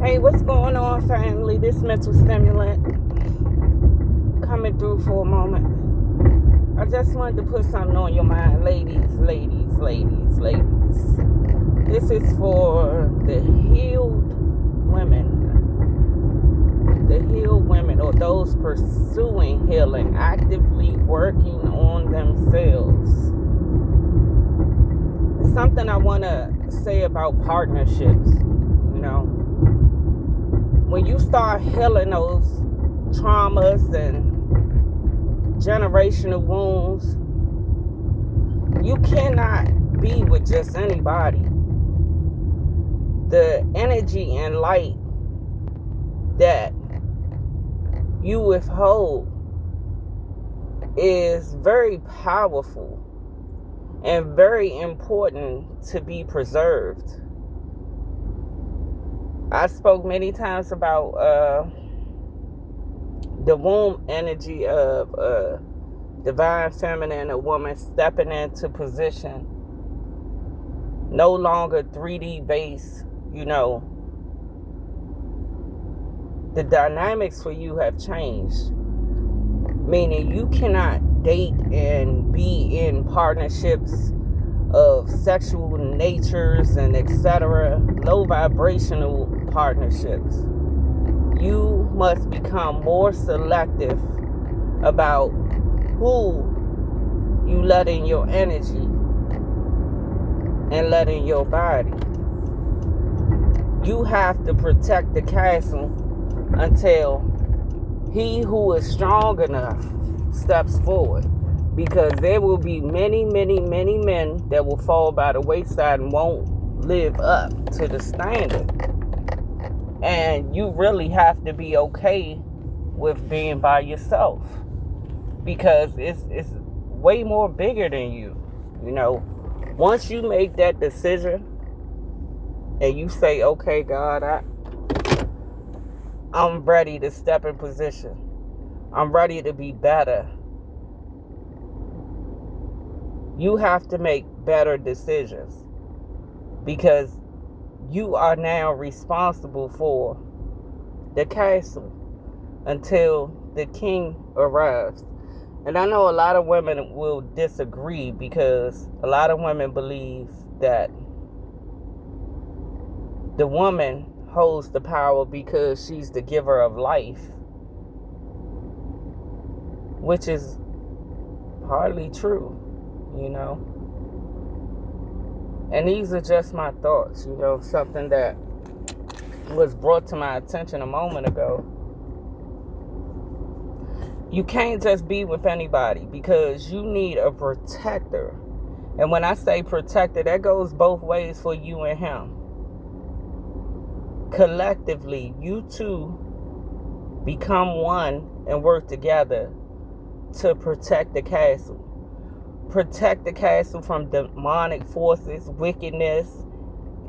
Hey, what's going on, family? This mental stimulant coming through for a moment. I just wanted to put something on your mind, ladies. This is for the healed women, or those pursuing healing, actively working on themselves. It's something I want to say about partnerships, when you start healing those traumas and generational wounds, you cannot be with just anybody. The energy and light that you withhold is very powerful and very important to be preserved. I spoke many times about the womb energy of divine feminine, a woman stepping into position, no longer 3D based. The dynamics for you have changed, meaning you cannot date and be in partnerships of sexual natures and etc., low vibrational partnerships. You must become more selective about who you let in your energy and let in your body. You have to protect the castle until he who is strong enough steps forward. Because there will be many men that will fall by the wayside and won't live up to the standard. And you really have to be okay with being by yourself, because it's way more bigger than you. Once you make that decision and you say, okay, God, I'm ready to step in position. I'm ready to be better. You have to make better decisions, because you are now responsible for the castle until the king arrives. And I know a lot of women will disagree, because a lot of women believe that the woman holds the power because she's the giver of life, which is hardly true. And these are just my thoughts, something that was brought to my attention a moment ago. You can't just be with anybody, because you need a protector. And when I say protector, that goes both ways for you and him. Collectively, you two become one and work together to protect the castle. Protect the castle from demonic forces, wickedness,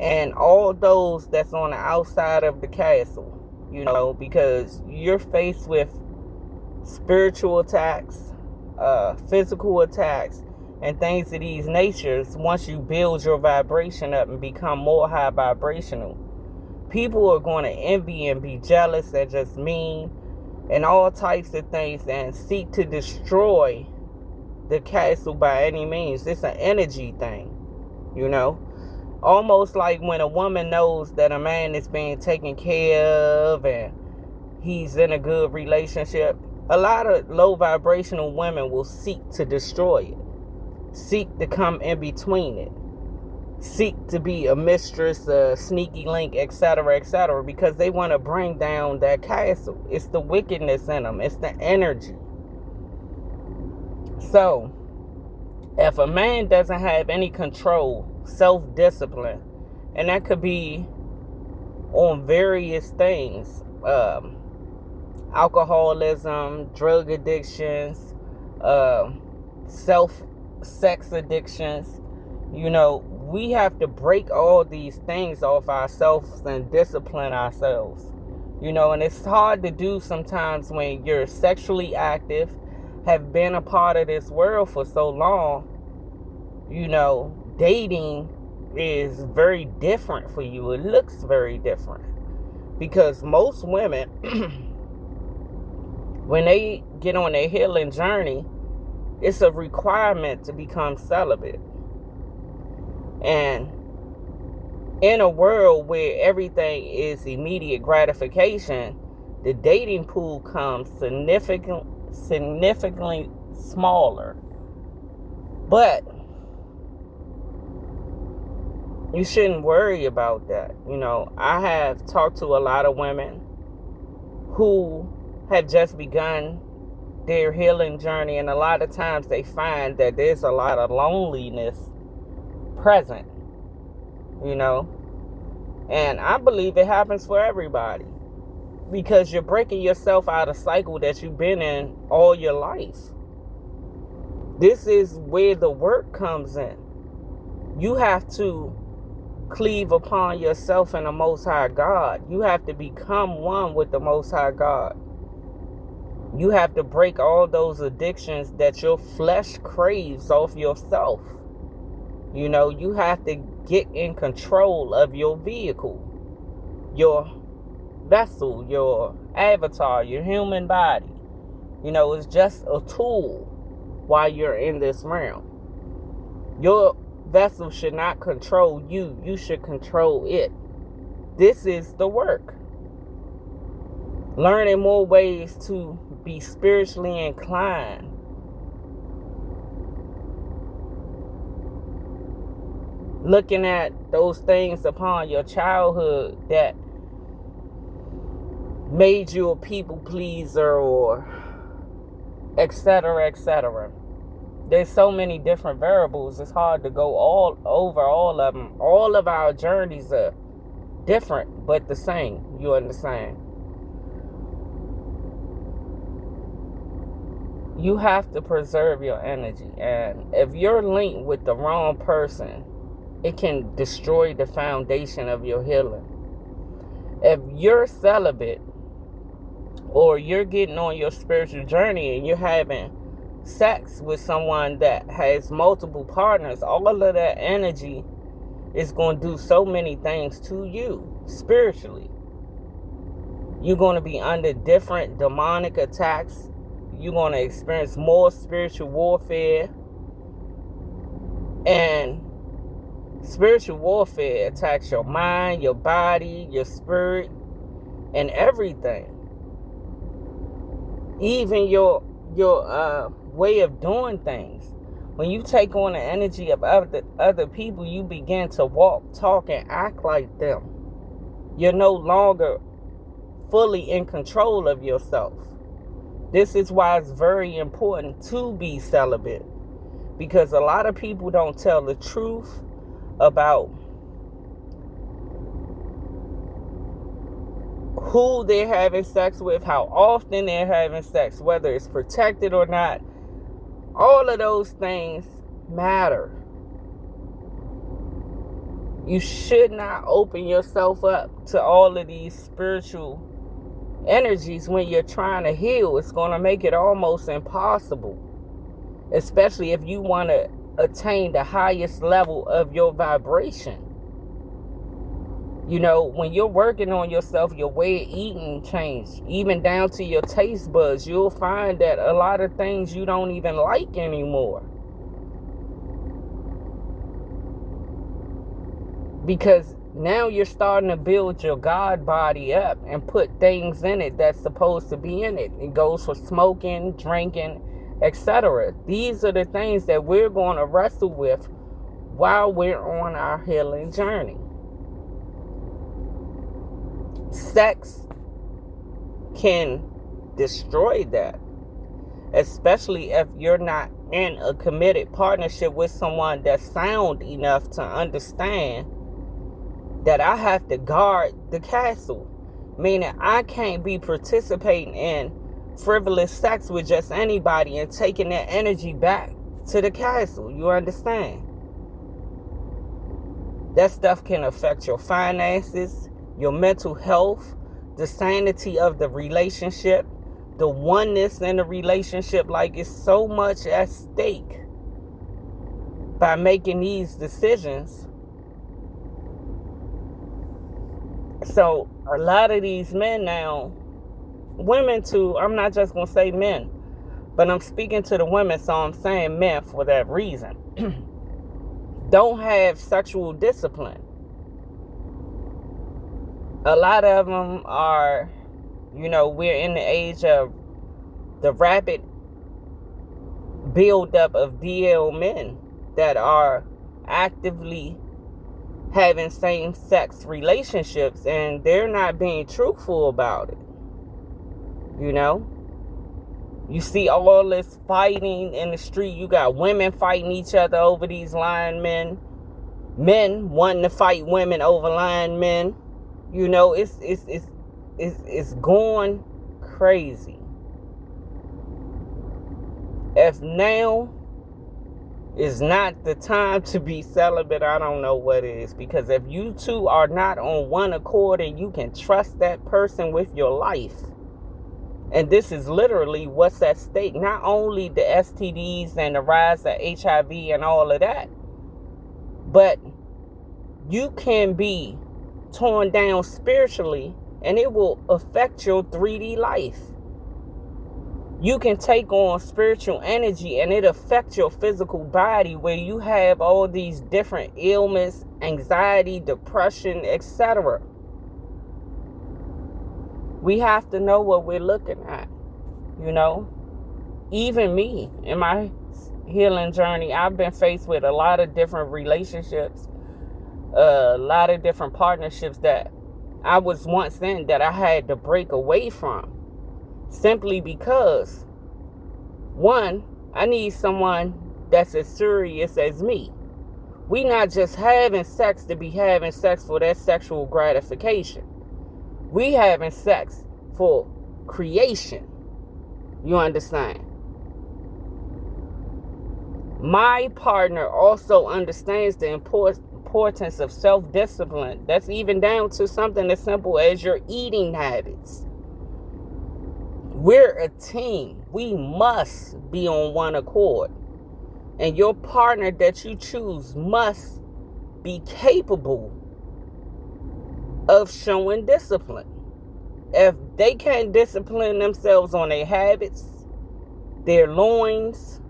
and all those that's on the outside of the castle. Because you're faced with spiritual attacks, physical attacks, and things of these natures. Once you build your vibration up and become more high vibrational, people are going to envy and be jealous and just mean and all types of things, and seek to destroy the castle by any means. It's an energy thing, almost like when a woman knows that a man is being taken care of and he's in a good relationship. A lot of low vibrational women will seek to destroy it, seek to come in between it, seek to be a mistress, a sneaky link, etc., because they want to bring down that castle. It's the wickedness in them. It's the energy. So, if a man doesn't have any control, self-discipline, and that could be on various things, alcoholism, drug addictions, sex addictions, we have to break all these things off ourselves and discipline ourselves. And it's hard to do sometimes when you're sexually active, have been a part of this world for so long. Dating is very different for you. It looks very different. Because most women, when they get on their healing journey, it's a requirement to become celibate. And in a world where everything is immediate gratification, the dating pool comes significantly smaller. But you shouldn't worry about that. I have talked to a lot of women who have just begun their healing journey, and a lot of times they find that there's a lot of loneliness present, and I believe it happens for everybody, because you're breaking yourself out of a cycle that you've been in all your life. This is where the work comes in. You have to cleave upon yourself and the Most High God. You have to become one with the Most High God. You have to break all those addictions that your flesh craves off yourself. You have to get in control of your vehicle, your vessel, your avatar, your human body. It's just a tool while you're in this realm. Your vessel should not control you. You should control it. This is the work. Learning more ways to be spiritually inclined. Looking at those things upon your childhood that made you a people pleaser, or etc., etc. There's so many different variables. It's hard to go all over all of them. All of our journeys are different, but the same. You understand? You have to preserve your energy. And if you're linked with the wrong person, it can destroy the foundation of your healing. If you're celibate, or you're getting on your spiritual journey and you're having sex with someone that has multiple partners, all of that energy is going to do so many things to you spiritually. You're going to be under different demonic attacks. You're going to experience more spiritual warfare. And spiritual warfare attacks your mind, your body, your spirit, and everything. Even your way of doing things. When you take on the energy of other people, you begin to walk, talk, and act like them. You're no longer fully in control of yourself. This is why it's very important to be celibate, because a lot of people don't tell the truth about who they're having sex with, how often they're having sex, whether it's protected or not. All of those things matter. You should not open yourself up to all of these spiritual energies when you're trying to heal. It's going to make it almost impossible, especially if you want to attain the highest level of your vibration. When you're working on yourself, your way of eating changes, even down to your taste buds. You'll find that a lot of things you don't even like anymore, because now you're starting to build your God body up and put things in it that's supposed to be in it. It goes for smoking, drinking, etc. These are the things that we're going to wrestle with while we're on our healing journey. Sex can destroy that, especially if you're not in a committed partnership with someone that's sound enough to understand that I have to guard the castle. Meaning I can't be participating in frivolous sex with just anybody and taking that energy back to the castle. You understand? That stuff can affect your finances, your mental health, the sanity of the relationship, the oneness in the relationship. Like, it's so much at stake by making these decisions. So a lot of these men now, women too, I'm not just going to say men, but I'm speaking to the women, so I'm saying men for that reason, don't have sexual discipline. A lot of them are, we're in the age of the rapid buildup of DL men that are actively having same-sex relationships, and they're not being truthful about it. You see all this fighting in the street. You got women fighting each other over these lying men wanting to fight women over lying men. It's going crazy. If now is not the time to be celibate, I don't know what is. Because if you two are not on one accord and you can trust that person with your life, and this is literally what's at stake, not only the STDs and the rise of HIV and all of that, but you can be torn down spiritually and it will affect your 3D life. You can take on spiritual energy and it affects your physical body, where you have all these different ailments, anxiety, depression, etc. We have to know what we're looking at. Even me, in my healing journey, I've been faced with a lot of different relationships, a lot of different partnerships that I was once in that I had to break away from, simply because, one, I need someone that's as serious as me. We not just having sex to be having sex for that sexual gratification. We having sex for creation. You understand? My partner also understands the importance of self-discipline. That's even down to something as simple as your eating habits. We're a team. We must be on one accord. And your partner that you choose must be capable of showing discipline. If they can't discipline themselves on their habits, their loins,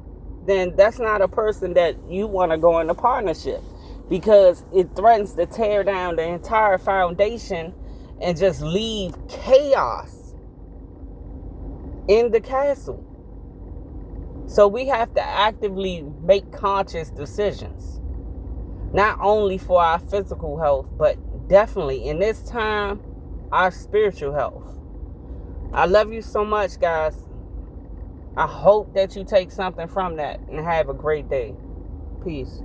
then that's not a person that you want to go into partnership, because it threatens to tear down the entire foundation and just leave chaos in the castle. So we have to actively make conscious decisions, not only for our physical health, but definitely in this time, our spiritual health. I love you so much, guys. I hope that you take something from that and have a great day. Peace.